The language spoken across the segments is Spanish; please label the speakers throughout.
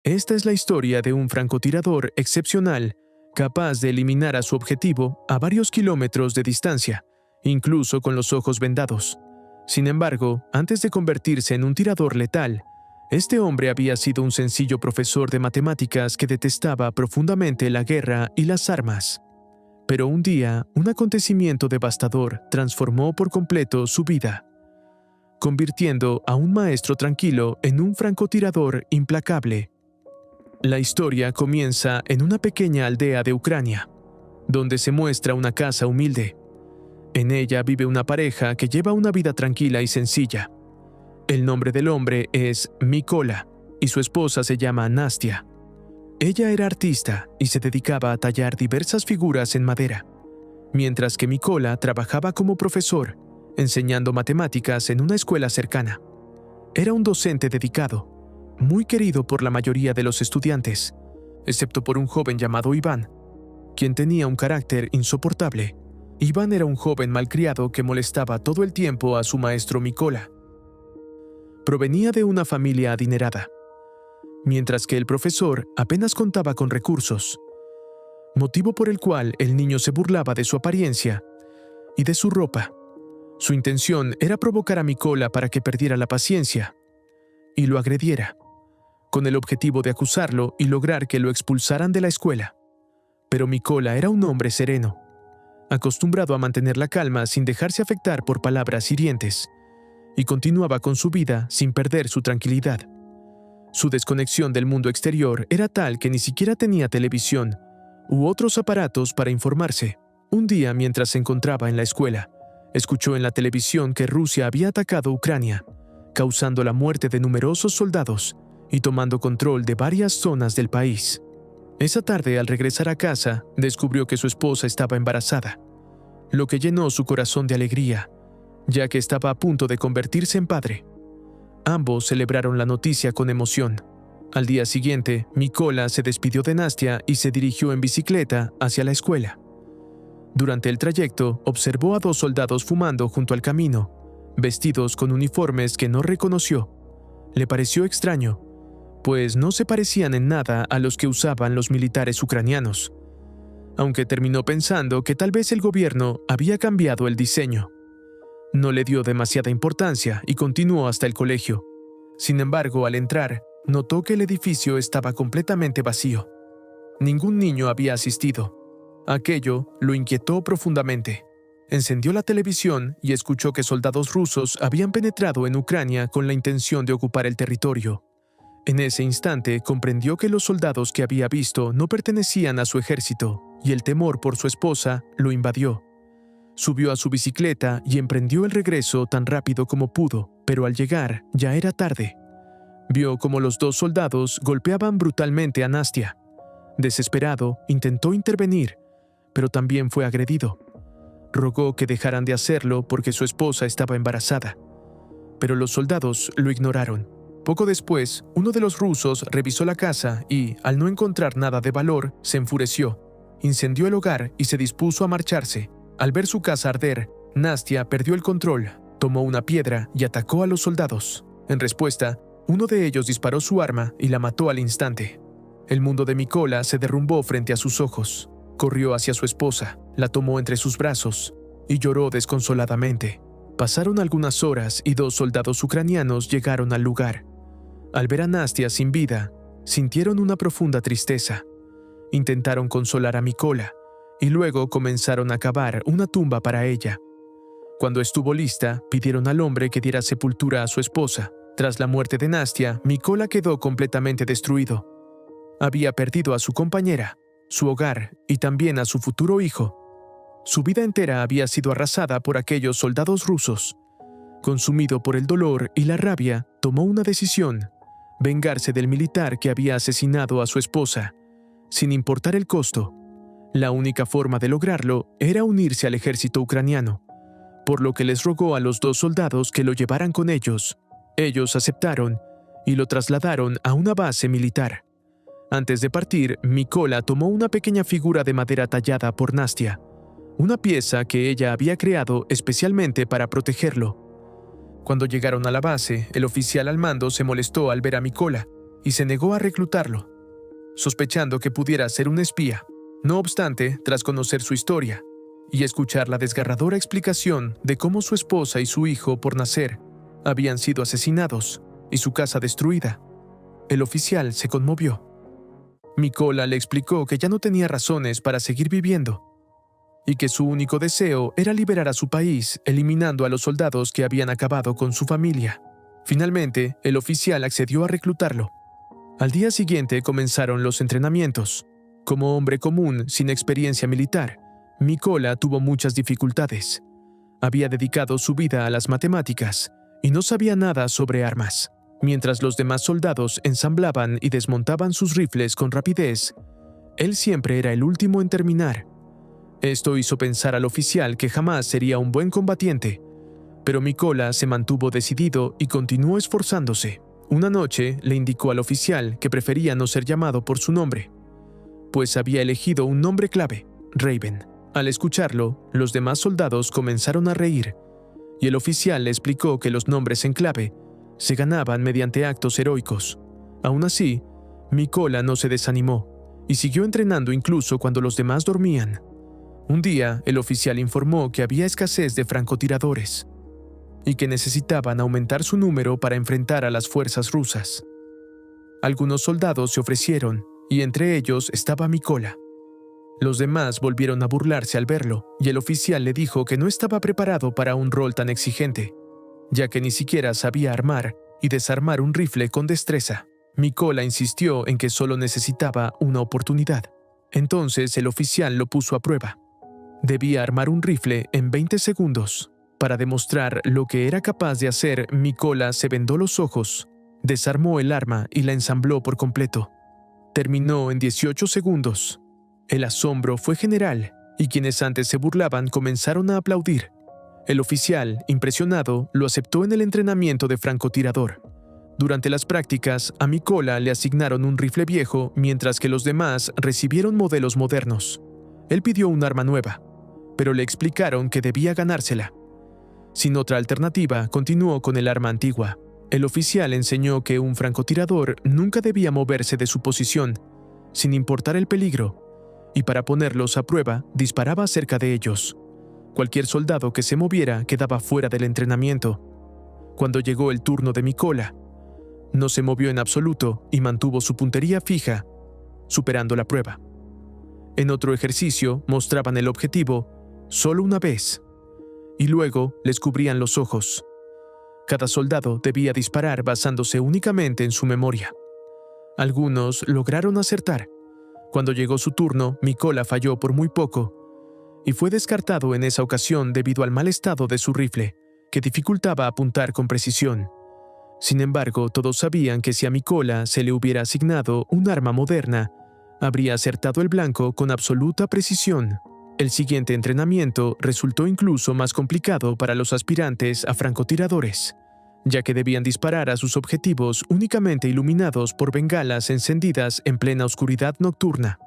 Speaker 1: Esta es la historia de un francotirador excepcional, capaz de eliminar a su objetivo a varios kilómetros de distancia, incluso con los ojos vendados. Sin embargo, antes de convertirse en un tirador letal, este hombre había sido un sencillo profesor de matemáticas que detestaba profundamente la guerra y las armas. Pero un día, un acontecimiento devastador transformó por completo su vida, convirtiendo a un maestro tranquilo en un francotirador implacable. La historia comienza en una pequeña aldea de Ucrania, donde se muestra una casa humilde. En ella vive una pareja que lleva una vida tranquila y sencilla. El nombre del hombre es Mykola y su esposa se llama Nastia. Ella era artista y se dedicaba a tallar diversas figuras en madera, mientras que Mykola trabajaba como profesor, enseñando matemáticas en una escuela cercana. Era un docente dedicado, muy querido por la mayoría de los estudiantes, excepto por un joven llamado Iván, quien tenía un carácter insoportable. Iván era un joven malcriado que molestaba todo el tiempo a su maestro Mykola. Provenía de una familia adinerada, mientras que el profesor apenas contaba con recursos, motivo por el cual el niño se burlaba de su apariencia y de su ropa. Su intención era provocar a Mykola para que perdiera la paciencia y lo agrediera, con el objetivo de acusarlo y lograr que lo expulsaran de la escuela. Pero Mykola era un hombre sereno, acostumbrado a mantener la calma sin dejarse afectar por palabras hirientes, y continuaba con su vida sin perder su tranquilidad. Su desconexión del mundo exterior era tal que ni siquiera tenía televisión u otros aparatos para informarse. Un día, mientras se encontraba en la escuela, escuchó en la televisión que Rusia había atacado Ucrania, causando la muerte de numerosos soldados y tomando control de varias zonas del país. Esa tarde, al regresar a casa, descubrió que su esposa estaba embarazada, lo que llenó su corazón de alegría, ya que estaba a punto de convertirse en padre. Ambos celebraron la noticia con emoción. Al día siguiente, Mykola se despidió de Nastia y se dirigió en bicicleta hacia la escuela. Durante el trayecto, observó a dos soldados fumando junto al camino, vestidos con uniformes que no reconoció. Le pareció extraño, pues no se parecían en nada a los que usaban los militares ucranianos, aunque terminó pensando que tal vez el gobierno había cambiado el diseño. No le dio demasiada importancia y continuó hasta el colegio. Sin embargo, al entrar, notó que el edificio estaba completamente vacío. Ningún niño había asistido. Aquello lo inquietó profundamente. Encendió la televisión y escuchó que soldados rusos habían penetrado en Ucrania con la intención de ocupar el territorio. En ese instante comprendió que los soldados que había visto no pertenecían a su ejército, y el temor por su esposa lo invadió. Subió a su bicicleta y emprendió el regreso tan rápido como pudo, pero al llegar ya era tarde. Vio cómo los dos soldados golpeaban brutalmente a Nastia. Desesperado, intentó intervenir, pero también fue agredido. Rogó que dejaran de hacerlo porque su esposa estaba embarazada, pero los soldados lo ignoraron. Poco después, uno de los rusos revisó la casa y, al no encontrar nada de valor, se enfureció. Incendió el hogar y se dispuso a marcharse. Al ver su casa arder, Nastia perdió el control, tomó una piedra y atacó a los soldados. En respuesta, uno de ellos disparó su arma y la mató al instante. El mundo de Mykola se derrumbó frente a sus ojos. Corrió hacia su esposa, la tomó entre sus brazos y lloró desconsoladamente. Pasaron algunas horas y dos soldados ucranianos llegaron al lugar. Al ver a Nastia sin vida, sintieron una profunda tristeza. Intentaron consolar a Mykola y luego comenzaron a cavar una tumba para ella. Cuando estuvo lista, pidieron al hombre que diera sepultura a su esposa. Tras la muerte de Nastia, Mykola quedó completamente destruido. Había perdido a su compañera, su hogar y también a su futuro hijo. Su vida entera había sido arrasada por aquellos soldados rusos. Consumido por el dolor y la rabia, tomó una decisión: vengarse del militar que había asesinado a su esposa, sin importar el costo. La única forma de lograrlo era unirse al ejército ucraniano, por lo que les rogó a los dos soldados que lo llevaran con ellos. Ellos aceptaron y lo trasladaron a una base militar. Antes de partir, Mykola tomó una pequeña figura de madera tallada por Nastia, una pieza que ella había creado especialmente para protegerlo. Cuando llegaron a la base, el oficial al mando se molestó al ver a Mykola. y se negó a reclutarlo, sospechando que pudiera ser un espía. No obstante, tras conocer su historia y escuchar la desgarradora explicación de cómo su esposa y su hijo por nacer habían sido asesinados y su casa destruida, el oficial se conmovió. Mykola le explicó que ya no tenía razones para seguir viviendo y que su único deseo era liberar a su país, eliminando a los soldados que habían acabado con su familia. Finalmente, el oficial accedió a reclutarlo. Al día siguiente comenzaron los entrenamientos. Como hombre común, sin experiencia militar, Mykola tuvo muchas dificultades. Había dedicado su vida a las matemáticas y no sabía nada sobre armas. Mientras los demás soldados ensamblaban y desmontaban sus rifles con rapidez, él siempre era el último en terminar. Esto hizo pensar al oficial que jamás sería un buen combatiente, pero Mykola se mantuvo decidido y continuó esforzándose. Una noche le indicó al oficial que prefería no ser llamado por su nombre, pues había elegido un nombre clave, Raven. Al escucharlo, los demás soldados comenzaron a reír, y el oficial le explicó que los nombres en clave se ganaban mediante actos heroicos. Aún así, Mykola no se desanimó y siguió entrenando incluso cuando los demás dormían. Un día, el oficial informó que había escasez de francotiradores y que necesitaban aumentar su número para enfrentar a las fuerzas rusas. Algunos soldados se ofrecieron, y entre ellos estaba Mykola. Los demás volvieron a burlarse al verlo, y el oficial le dijo que no estaba preparado para un rol tan exigente, ya que ni siquiera sabía armar y desarmar un rifle con destreza. Mykola insistió en que solo necesitaba una oportunidad. Entonces el oficial lo puso a prueba. Debía armar un rifle en 20 segundos. Para demostrar lo que era capaz de hacer, Mykola se vendó los ojos, desarmó el arma y la ensambló por completo. Terminó en 18 segundos. El asombro fue general, y quienes antes se burlaban comenzaron a aplaudir. El oficial, impresionado, lo aceptó en el entrenamiento de francotirador. Durante las prácticas, a Mykola le asignaron un rifle viejo, mientras que los demás recibieron modelos modernos. Él pidió un arma nueva, pero le explicaron que debía ganársela. Sin otra alternativa, continuó con el arma antigua. El oficial enseñó que un francotirador nunca debía moverse de su posición, sin importar el peligro, y para ponerlos a prueba, disparaba cerca de ellos. Cualquier soldado que se moviera quedaba fuera del entrenamiento. Cuando llegó el turno de Mykola, no se movió en absoluto y mantuvo su puntería fija, superando la prueba. En otro ejercicio, mostraban el objetivo solo una vez, y luego les cubrían los ojos. Cada soldado debía disparar basándose únicamente en su memoria. Algunos lograron acertar. Cuando llegó su turno, Mykola falló por muy poco, y fue descartado en esa ocasión debido al mal estado de su rifle, que dificultaba apuntar con precisión. Sin embargo, todos sabían que si a Mykola se le hubiera asignado un arma moderna, habría acertado el blanco con absoluta precisión. El siguiente entrenamiento resultó incluso más complicado para los aspirantes a francotiradores, ya que debían disparar a sus objetivos únicamente iluminados por bengalas encendidas en plena oscuridad nocturna.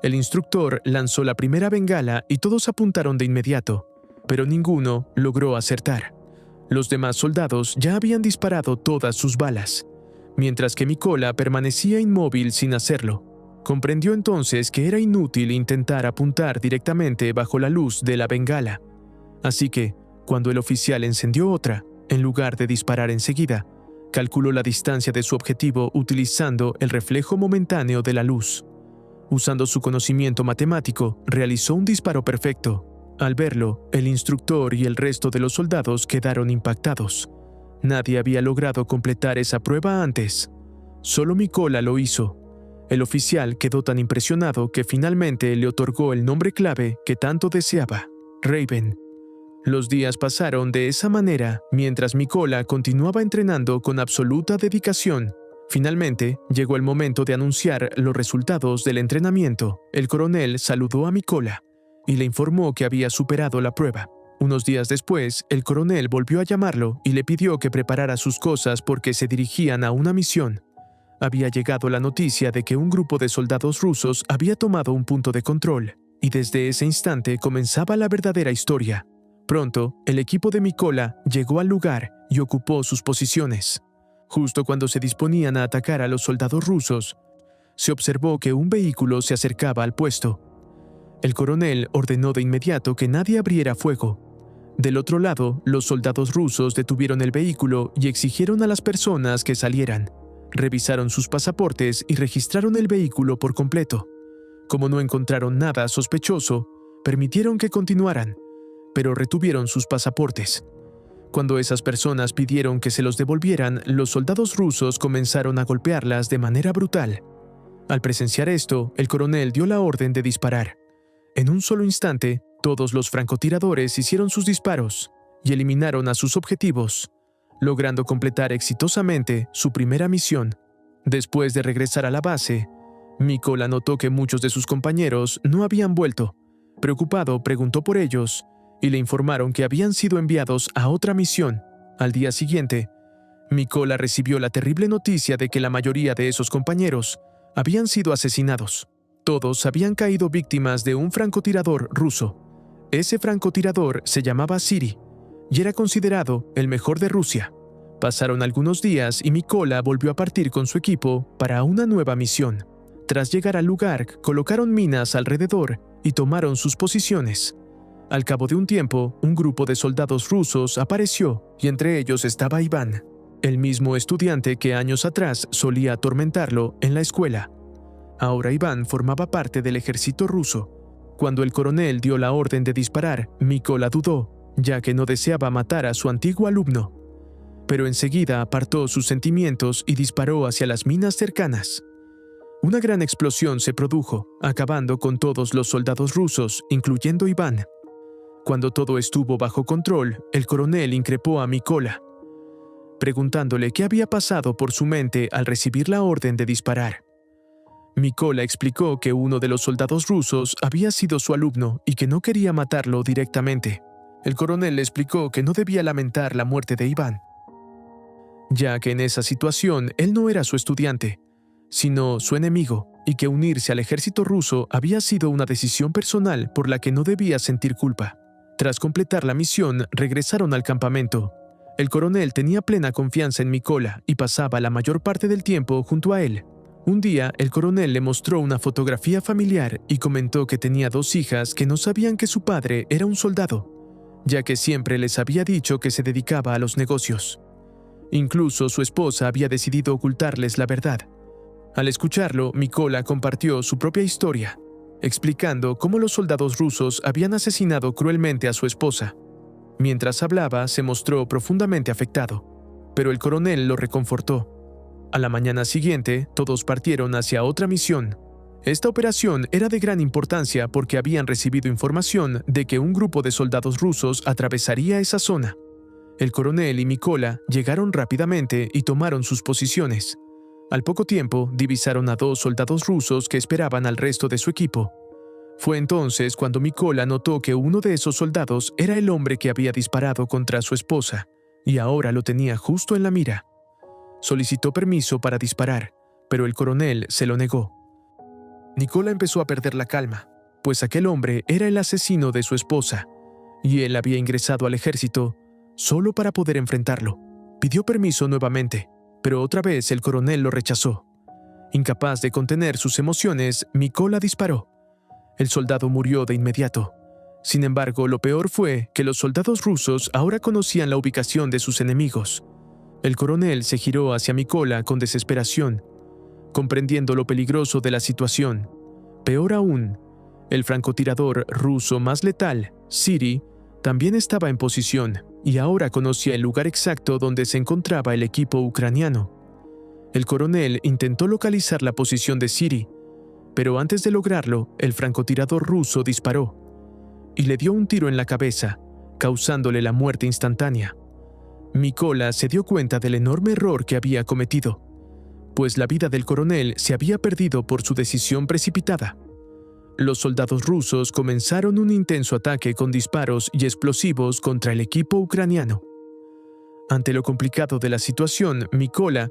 Speaker 1: El instructor lanzó la primera bengala y todos apuntaron de inmediato, pero ninguno logró acertar. Los demás soldados ya habían disparado todas sus balas, mientras que Mykola permanecía inmóvil sin hacerlo. Comprendió entonces que era inútil intentar apuntar directamente bajo la luz de la bengala. Así que, cuando el oficial encendió otra, en lugar de disparar enseguida, calculó la distancia de su objetivo utilizando el reflejo momentáneo de la luz. Usando su conocimiento matemático, realizó un disparo perfecto. Al verlo, el instructor y el resto de los soldados quedaron impactados. Nadie había logrado completar esa prueba antes. Solo Mykola lo hizo. El oficial quedó tan impresionado que finalmente le otorgó el nombre clave que tanto deseaba, Raven. Los días pasaron de esa manera mientras Mykola continuaba entrenando con absoluta dedicación. Finalmente, llegó el momento de anunciar los resultados del entrenamiento. El coronel saludó a Mykola y le informó que había superado la prueba. Unos días después, el coronel volvió a llamarlo y le pidió que preparara sus cosas porque se dirigían a una misión. Había llegado la noticia de que un grupo de soldados rusos había tomado un punto de control, y desde ese instante comenzaba la verdadera historia. Pronto, el equipo de Mykola llegó al lugar y ocupó sus posiciones. Justo cuando se disponían a atacar a los soldados rusos, se observó que un vehículo se acercaba al puesto. El coronel ordenó de inmediato que nadie abriera fuego. Del otro lado, los soldados rusos detuvieron el vehículo y exigieron a las personas que salieran. Revisaron sus pasaportes y registraron el vehículo por completo. Como no encontraron nada sospechoso, permitieron que continuaran, pero retuvieron sus pasaportes. Cuando esas personas pidieron que se los devolvieran, los soldados rusos comenzaron a golpearlas de manera brutal. Al presenciar esto, el coronel dio la orden de disparar. En un solo instante, todos los francotiradores hicieron sus disparos y eliminaron a sus objetivos, logrando completar exitosamente su primera misión. Después de regresar a la base, Mykola notó que muchos de sus compañeros no habían vuelto. Preocupado, preguntó por ellos y le informaron que habían sido enviados a otra misión. Al día siguiente, Mykola recibió la terrible noticia de que la mayoría de esos compañeros habían sido asesinados. Todos habían caído víctimas de un francotirador ruso. Ese francotirador se llamaba Siri y era considerado el mejor de Rusia. Pasaron algunos días y Mykola volvió a partir con su equipo para una nueva misión. Tras llegar al lugar, colocaron minas alrededor y tomaron sus posiciones. Al cabo de un tiempo, un grupo de soldados rusos apareció y entre ellos estaba Iván, el mismo estudiante que años atrás solía atormentarlo en la escuela. Ahora Iván formaba parte del ejército ruso. Cuando el coronel dio la orden de disparar, Mykola dudó, ya que no deseaba matar a su antiguo alumno. Pero enseguida apartó sus sentimientos y disparó hacia las minas cercanas. Una gran explosión se produjo, acabando con todos los soldados rusos, incluyendo Iván. Cuando todo estuvo bajo control, el coronel increpó a Mykola, preguntándole qué había pasado por su mente al recibir la orden de disparar. Mykola explicó que uno de los soldados rusos había sido su alumno y que no quería matarlo directamente. El coronel le explicó que no debía lamentar la muerte de Iván, ya que en esa situación él no era su estudiante, sino su enemigo, y que unirse al ejército ruso había sido una decisión personal por la que no debía sentir culpa. Tras completar la misión, regresaron al campamento. El coronel tenía plena confianza en Mykola y pasaba la mayor parte del tiempo junto a él. Un día, el coronel le mostró una fotografía familiar y comentó que tenía 2 hijas que no sabían que su padre era un soldado, ya que siempre les había dicho que se dedicaba a los negocios. Incluso su esposa había decidido ocultarles la verdad. Al escucharlo, Mykola compartió su propia historia, explicando cómo los soldados rusos habían asesinado cruelmente a su esposa. Mientras hablaba, se mostró profundamente afectado, pero el coronel lo reconfortó. A la mañana siguiente, todos partieron hacia otra misión. Esta operación era de gran importancia porque habían recibido información de que un grupo de soldados rusos atravesaría esa zona. El coronel y Mykola llegaron rápidamente y tomaron sus posiciones. Al poco tiempo, divisaron a 2 soldados rusos que esperaban al resto de su equipo. Fue entonces cuando Mykola notó que uno de esos soldados era el hombre que había disparado contra su esposa, y ahora lo tenía justo en la mira. Solicitó permiso para disparar, pero el coronel se lo negó. Mykola empezó a perder la calma, pues aquel hombre era el asesino de su esposa, y él había ingresado al ejército solo para poder enfrentarlo. Pidió permiso nuevamente, pero otra vez el coronel lo rechazó. Incapaz de contener sus emociones, Mykola disparó. El soldado murió de inmediato. Sin embargo, lo peor fue que los soldados rusos ahora conocían la ubicación de sus enemigos. El coronel se giró hacia Mykola con desesperación, comprendiendo lo peligroso de la situación. Peor aún, el francotirador ruso más letal, Siri, también estaba en posición y ahora conocía el lugar exacto donde se encontraba el equipo ucraniano. El coronel intentó localizar la posición de Siri, pero antes de lograrlo, el francotirador ruso disparó y le dio un tiro en la cabeza, causándole la muerte instantánea. Mykola se dio cuenta del enorme error que había cometido, pues la vida del coronel se había perdido por su decisión precipitada. Los soldados rusos comenzaron un intenso ataque con disparos y explosivos contra el equipo ucraniano. Ante lo complicado de la situación, Mykola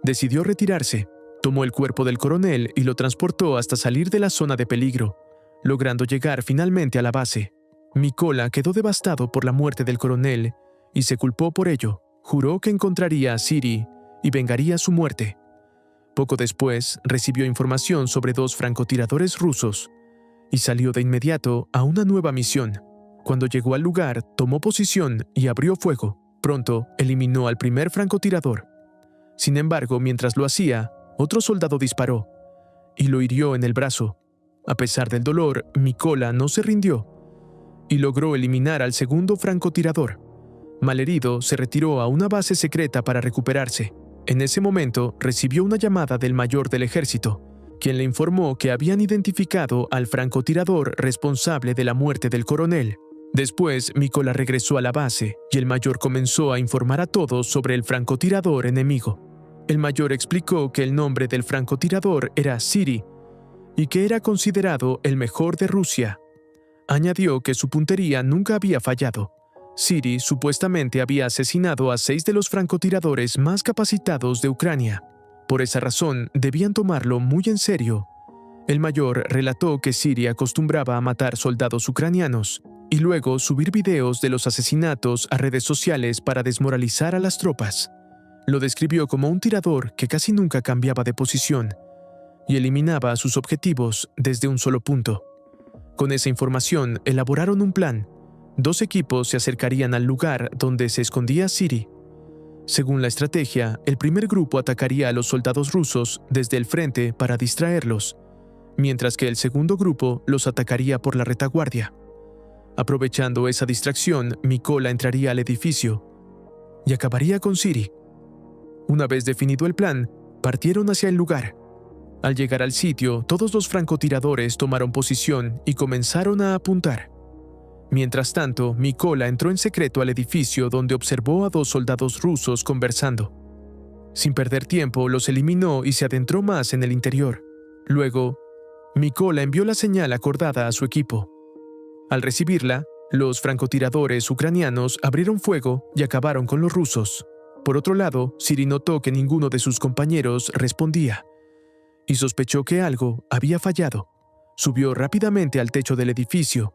Speaker 1: decidió retirarse, tomó el cuerpo del coronel y lo transportó hasta salir de la zona de peligro, logrando llegar finalmente a la base. Mykola quedó devastado por la muerte del coronel y se culpó por ello. Juró que encontraría a Siri y vengaría su muerte. Poco después, recibió información sobre 2 francotiradores rusos y salió de inmediato a una nueva misión. Cuando llegó al lugar, tomó posición y abrió fuego. Pronto, eliminó al primer francotirador. Sin embargo, mientras lo hacía, otro soldado disparó y lo hirió en el brazo. A pesar del dolor, Mykola no se rindió y logró eliminar al segundo francotirador. Malherido, se retiró a una base secreta para recuperarse. En ese momento, recibió una llamada del mayor del ejército, quien le informó que habían identificado al francotirador responsable de la muerte del coronel. Después, Mykola regresó a la base y el mayor comenzó a informar a todos sobre el francotirador enemigo. El mayor explicó que el nombre del francotirador era Siri y que era considerado el mejor de Rusia. Añadió que su puntería nunca había fallado. Siri supuestamente había asesinado a 6 de los francotiradores más capacitados de Ucrania. Por esa razón, debían tomarlo muy en serio. El mayor relató que Siri acostumbraba a matar soldados ucranianos y luego subir videos de los asesinatos a redes sociales para desmoralizar a las tropas. Lo describió como un tirador que casi nunca cambiaba de posición y eliminaba a sus objetivos desde un solo punto. Con esa información, elaboraron un plan. 2 equipos se acercarían al lugar donde se escondía Siri. Según la estrategia, el primer grupo atacaría a los soldados rusos desde el frente para distraerlos, mientras que el segundo grupo los atacaría por la retaguardia. Aprovechando esa distracción, Mykola entraría al edificio y acabaría con Siri. Una vez definido el plan, partieron hacia el lugar. Al llegar al sitio, todos los francotiradores tomaron posición y comenzaron a apuntar. Mientras tanto, Mykola entró en secreto al edificio donde observó a 2 soldados rusos conversando. Sin perder tiempo, los eliminó y se adentró más en el interior. Luego, Mykola envió la señal acordada a su equipo. Al recibirla, los francotiradores ucranianos abrieron fuego y acabaron con los rusos. Por otro lado, Siri notó que ninguno de sus compañeros respondía y sospechó que algo había fallado. Subió rápidamente al techo del edificio,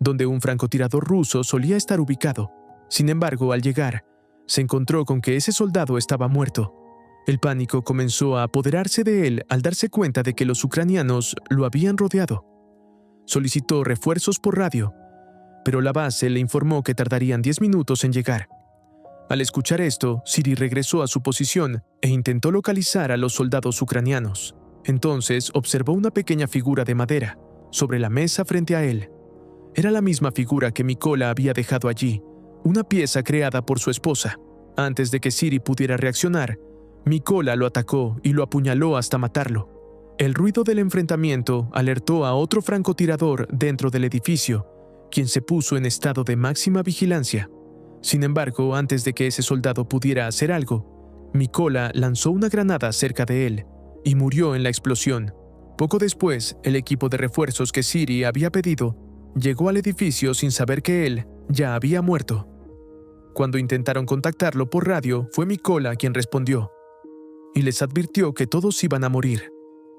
Speaker 1: donde un francotirador ruso solía estar ubicado. Sin embargo, al llegar, se encontró con que ese soldado estaba muerto. El pánico comenzó a apoderarse de él al darse cuenta de que los ucranianos lo habían rodeado. Solicitó refuerzos por radio, pero la base le informó que tardarían 10 minutos en llegar. Al escuchar esto, Siri regresó a su posición e intentó localizar a los soldados ucranianos. Entonces observó una pequeña figura de madera sobre la mesa frente a él. Era la misma figura que Mykola había dejado allí, una pieza creada por su esposa. Antes de que Siri pudiera reaccionar, Mykola lo atacó y lo apuñaló hasta matarlo. El ruido del enfrentamiento alertó a otro francotirador dentro del edificio, quien se puso en estado de máxima vigilancia. Sin embargo, antes de que ese soldado pudiera hacer algo, Mykola lanzó una granada cerca de él y murió en la explosión. Poco después, el equipo de refuerzos que Siri había pedido llegó al edificio sin saber que él ya había muerto. Cuando intentaron contactarlo por radio, fue Mykola quien respondió y les advirtió que todos iban a morir.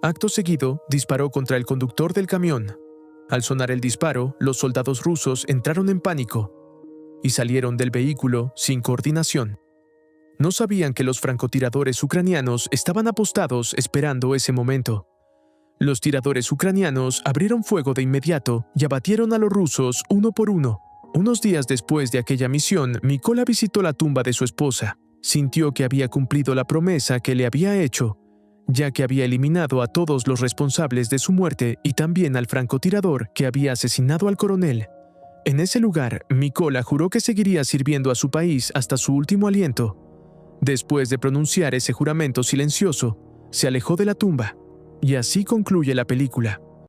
Speaker 1: Acto seguido, disparó contra el conductor del camión. Al sonar el disparo, los soldados rusos entraron en pánico y salieron del vehículo sin coordinación. No sabían que los francotiradores ucranianos estaban apostados esperando ese momento. Los tiradores ucranianos abrieron fuego de inmediato y abatieron a los rusos uno por uno. Unos días después de aquella misión, Mykola visitó la tumba de su esposa. Sintió que había cumplido la promesa que le había hecho, ya que había eliminado a todos los responsables de su muerte y también al francotirador que había asesinado al coronel. En ese lugar, Mykola juró que seguiría sirviendo a su país hasta su último aliento. Después de pronunciar ese juramento silencioso, se alejó de la tumba. Y así concluye la película.